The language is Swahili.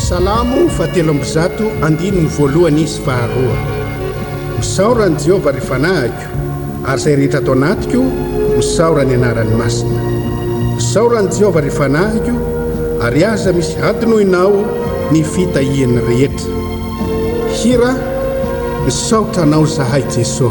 Salamo fatelo amby zato andino ny voalohany izy faharoa. Misaora ny Jehova ry fanahiko, ary izay rehetra atao anatiko misaora ny anarany masina. Misaora ny Jehova ry fanahiko, ary aza misy adinoinao ny fitahiany rehetra. Hira, misaotra anao zahay Jeso.